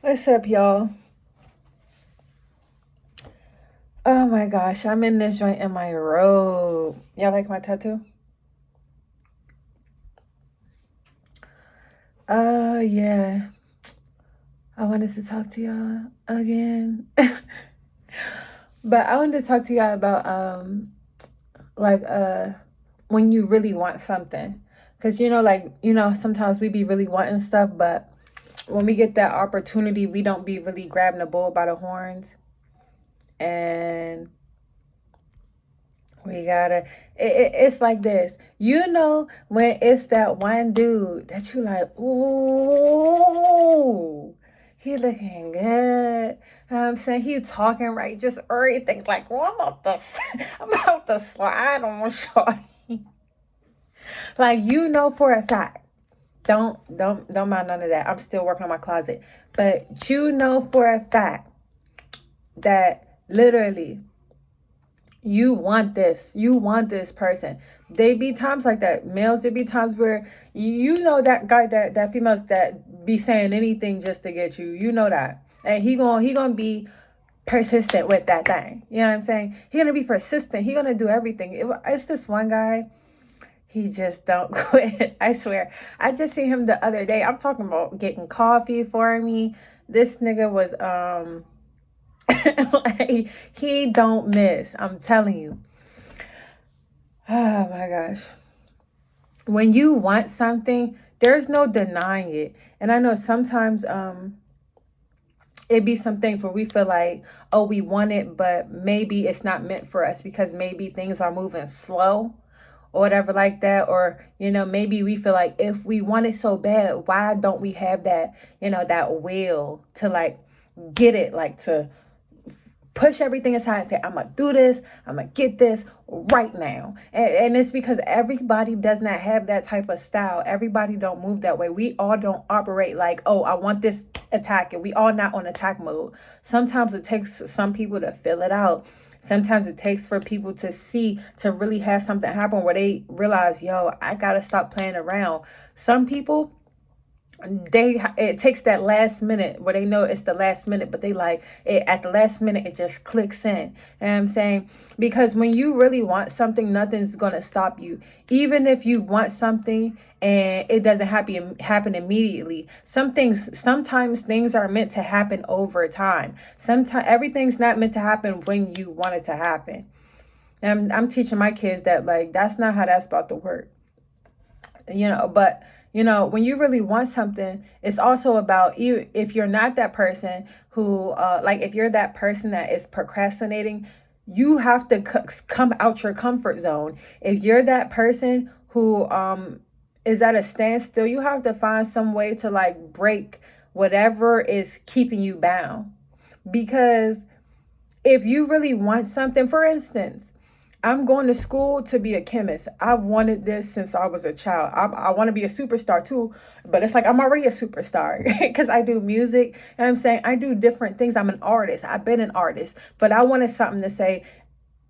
What's up, y'all? Oh my gosh, I'm in this joint in my robe. Y'all like my tattoo? Yeah. I wanted to talk to y'all again. But I wanted to talk to y'all about like when you really want something. Cause sometimes we be really wanting stuff, but when we get that opportunity, we don't be really grabbing the bull by the horns. And we gotta. It's like this. When it's that one dude that you like, ooh, he looking good. You know what I'm saying? He talking right, just everything. Like, well, I'm about to slide on shorty. Like, for a fact. Don't mind none of that. I'm still working on my closet. But for a fact that literally you want this person. They be times like that, males. There be times where that guy, that females that be saying anything just to get you, that, and he gonna be persistent with that thing. You know what I'm saying? He gonna be persistent. He gonna do everything. It's this one guy. He just don't quit. I swear. I just seen him the other day. I'm talking about getting coffee for me. This nigga was like, he don't miss. I'm telling you. Oh my gosh. When you want something, there's no denying it. And I know sometimes it be some things where we feel like, oh, we want it, but maybe it's not meant for us because maybe things are moving slow or whatever like that. Or, maybe we feel like if we want it so bad, why don't we have that, that will to like get it, like to push everything aside and say, I'm gonna do this, I'm gonna get this right now. And it's because everybody does not have that type of style. Everybody don't move that way. We all don't operate like, oh, I want this attack, and we all not on attack mode. Sometimes it takes some people to fill it out. Sometimes it takes for people to really have something happen where they realize, yo, I gotta stop playing around. Some people, it takes that last minute where they know it's the last minute, but they like it at the last minute, it just clicks in. You know what I'm saying? Because when you really want something, nothing's gonna stop you. Even if you want something and it doesn't happen immediately. Sometimes things are meant to happen over time. Sometimes everything's not meant to happen when you want it to happen. And I'm teaching my kids that, like, that's not how that's about to work. But when you really want something, it's also about you. If you're not that person who like, if you're that person that is procrastinating, you have to come out your comfort zone. If you're that person who is at a standstill, you have to find some way to like break whatever is keeping you bound. Because if you really want something, for instance, I'm going to school to be a chemist. I've wanted this since I was a child. I want to be a superstar too, but it's like I'm already a superstar because I do music. And I'm saying I do different things. I'm an artist. I've been an artist, but I wanted something to say.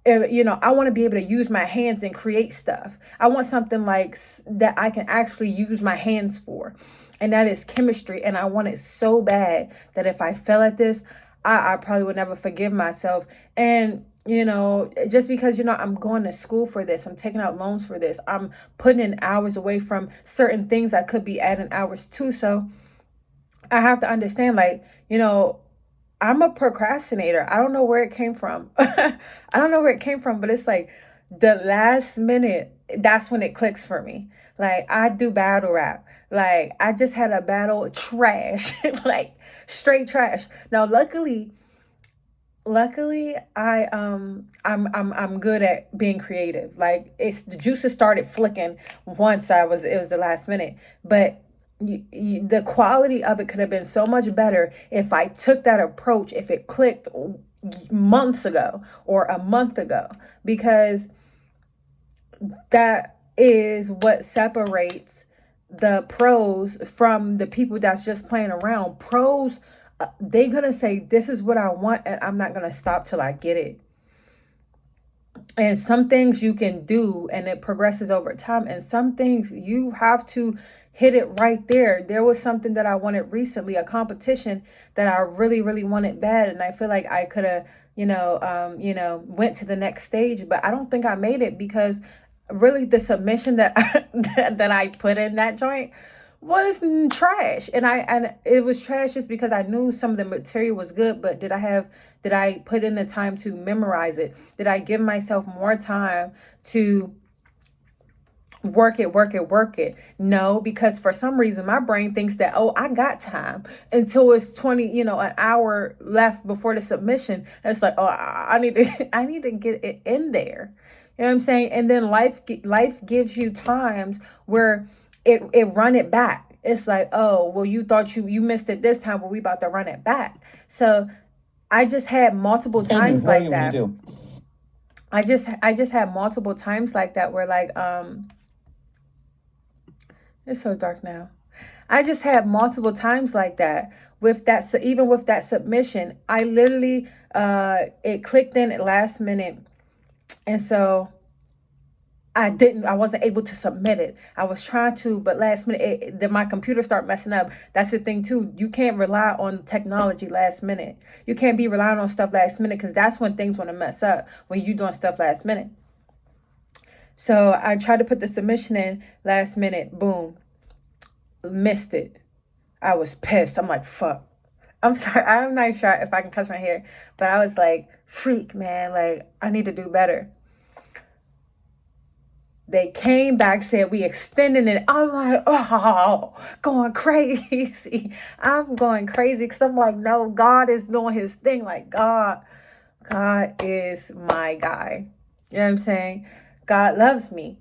I want to be able to use my hands and create stuff. I want something like that I can actually use my hands for, and that is chemistry. And I want it so bad that if I fail at this, I probably would never forgive myself. And just because I'm going to school for this, I'm taking out loans for this, I'm putting in hours away from certain things I could be adding hours to. So I have to understand, like, I'm a procrastinator. I don't know where it came from. I don't know where it came from, but it's like the last minute, that's when it clicks for me. Like, I do battle rap. Like, I just had a battle, trash, like straight trash. Now, luckily, I'm good at being creative. Like, it's the juices started flicking once it was the last minute. But the quality of it could have been so much better if I took that approach, if it clicked months ago or a month ago, because that is what separates the pros from the people that's just playing around. Pros, they gonna say, this is what I want, and I'm not gonna stop till I get it. And some things you can do and it progresses over time, and some things you have to hit it right there. There was something that I wanted recently, a competition that I really, really wanted bad. And I feel like I could have, went to the next stage, but I don't think I made it because really the submission that that I put in that joint was trash. And it was trash just because I knew some of the material was good, but did I put in the time to memorize it? Did I give myself more time to work it? No, because for some reason my brain thinks that, oh, I got time until it's 20, an hour left before the submission. And it's like, oh, I need to I need to get it in there. You know what I'm saying? And then life gives you times where it run it back. It's like, oh, well, you thought you missed it this time, but we about to run it back. So I just had multiple times like that. I just had multiple times like that where like it's so dark now. I just had multiple times like that with that. So even with that submission, I literally it clicked in at last minute, and so I wasn't able to submit it. I was trying to, but last minute, then my computer started messing up. That's the thing too. You can't rely on technology last minute. You can't be relying on stuff last minute because that's when things want to mess up, when you doing stuff last minute. So I tried to put the submission in last minute. Boom, missed it. I was pissed. I'm like, fuck. I'm sorry. I'm not sure if I can touch my hair, but I was like, freak, man. Like, I need to do better. They came back, said we extended it. I'm like, oh, going crazy. I'm going crazy because I'm like, no, God is doing his thing. Like, God is my guy. You know what I'm saying? God loves me.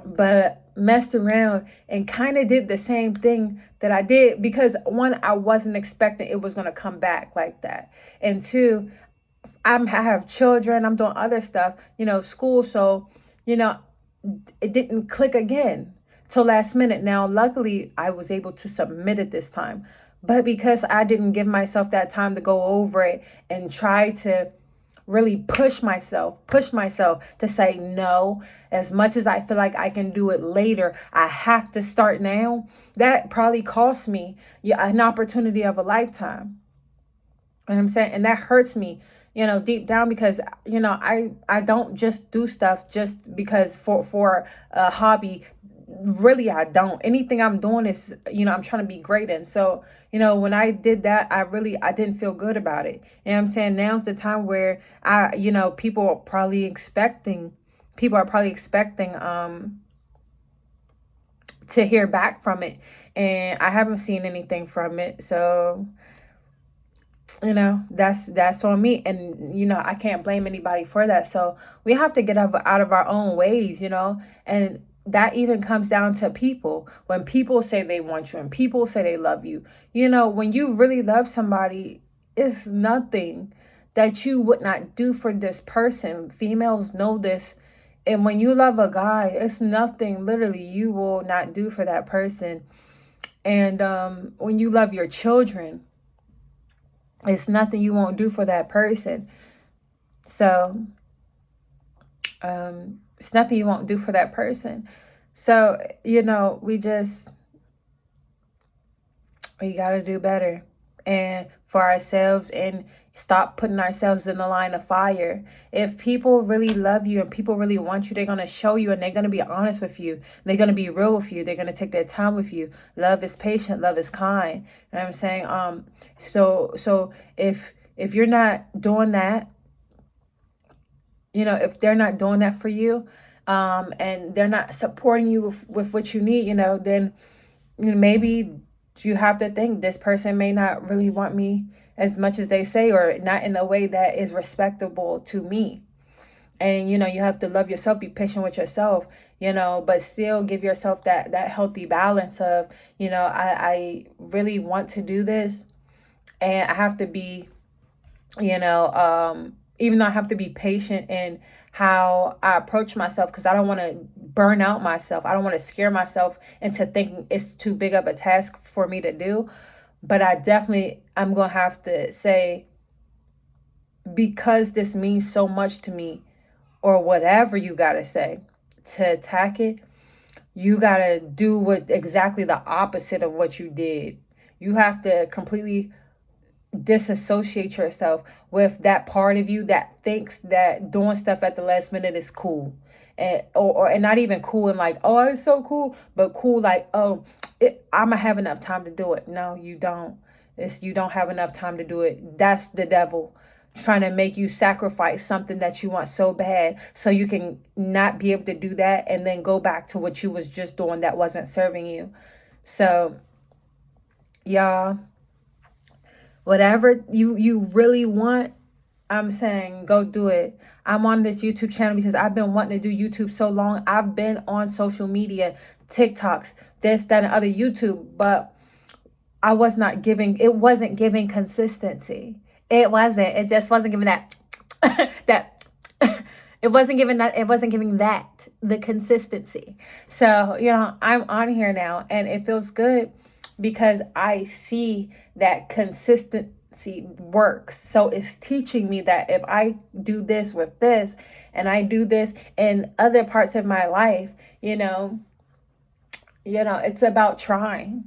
But messed around and kind of did the same thing that I did because one, I wasn't expecting it was going to come back like that. And two, I have children, I'm doing other stuff, school. So, it didn't click again till last minute. Now, luckily, I was able to submit it this time. But because I didn't give myself that time to go over it and try to really push myself to say no, as much as I feel like I can do it later, I have to start now. That probably cost me an opportunity of a lifetime. You know what I'm saying? And that hurts me, deep down because, I don't just do stuff just because for a hobby. Really, I don't. Anything I'm doing is, I'm trying to be great in. So, when I did that, I didn't feel good about it. And I'm saying now's the time where people are probably expecting to hear back from it. And I haven't seen anything from it. So, that's on me. And, I can't blame anybody for that. So we have to get out of our own ways, and that even comes down to people. When people say they want you and people say they love you, when you really love somebody, it's nothing that you would not do for this person. Females know this. And when you love a guy, it's nothing literally you will not do for that person. And when you love your children, it's nothing you won't do for that person. So it's nothing you won't do for that person. So, we got to do better and for ourselves and stop putting ourselves in the line of fire. If people really love you and people really want you, they're going to show you and they're going to be honest with you. They're going to be real with you. They're going to take their time with you. Love is patient. Love is kind. You know what I'm saying? So if you're not doing that, if they're not doing that for you, and they're not supporting you with what you need, then maybe you have to think this person may not really want me as much as they say, or not in a way that is respectable to me. And, you have to love yourself, be patient with yourself, but still give yourself that healthy balance of, I really want to do this and I have to be, even though I have to be patient in how I approach myself because I don't want to burn out myself. I don't want to scare myself into thinking it's too big of a task for me to do. But I'm going to have to say, because this means so much to me, or whatever you got to say to attack it, you gotta do what exactly the opposite of what you did. You have to completely disassociate yourself with that part of you that thinks that doing stuff at the last minute is cool. And not even cool and like, oh, it's so cool, but cool like, oh, I'm gonna have enough time to do it. No, you don't. You don't have enough time to do it. That's the devil trying to make you sacrifice something that you want so bad so you can not be able to do that and then go back to what you was just doing that wasn't serving you. So, y'all, whatever you really want, I'm saying go do it. I'm on this YouTube channel because I've been wanting to do YouTube so long. I've been on social media, TikToks, this, that, and other YouTube, but it wasn't giving consistency. It just wasn't giving that, that, it wasn't giving that, the consistency. So, I'm on here now and it feels good because I see that consistency works. So it's teaching me that if I do this with this and I do this in other parts of my life, it's about trying.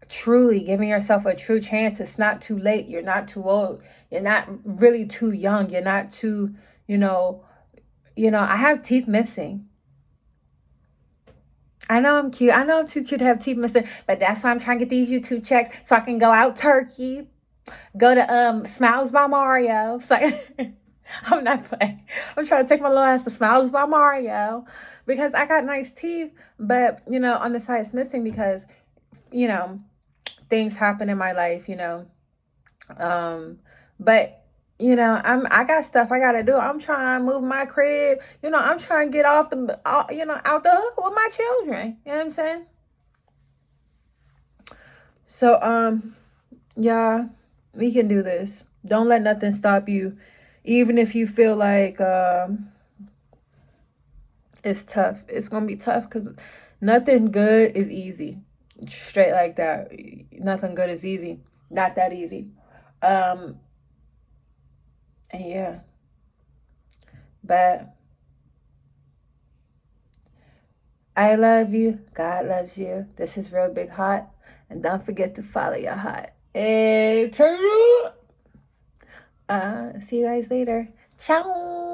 Truly giving yourself a true chance. It's not too late. You're not too old. You're not really too young. You're not too, I have teeth missing. I know I'm cute. I know I'm too cute to have teeth missing, but that's why I'm trying to get these YouTube checks so I can go out turkey, go to Smiles by Mario. So I'm not playing. I'm trying to take my little ass to Smiles by Mario because I got nice teeth, but on the side it's missing because things happen in my life, but I got stuff I gotta do. I'm trying to move my crib. I'm trying to get off out the hood with my children. You know what I'm saying? So, yeah, we can do this. Don't let nothing stop you, even if you feel like it's tough. It's gonna be tough because nothing good is easy. Straight like that. Nothing good is easy. Not that easy. And yeah. But I love you. God loves you. This is Real Big Heart. And don't forget to follow your heart. Hey, turn up. See you guys later. Ciao.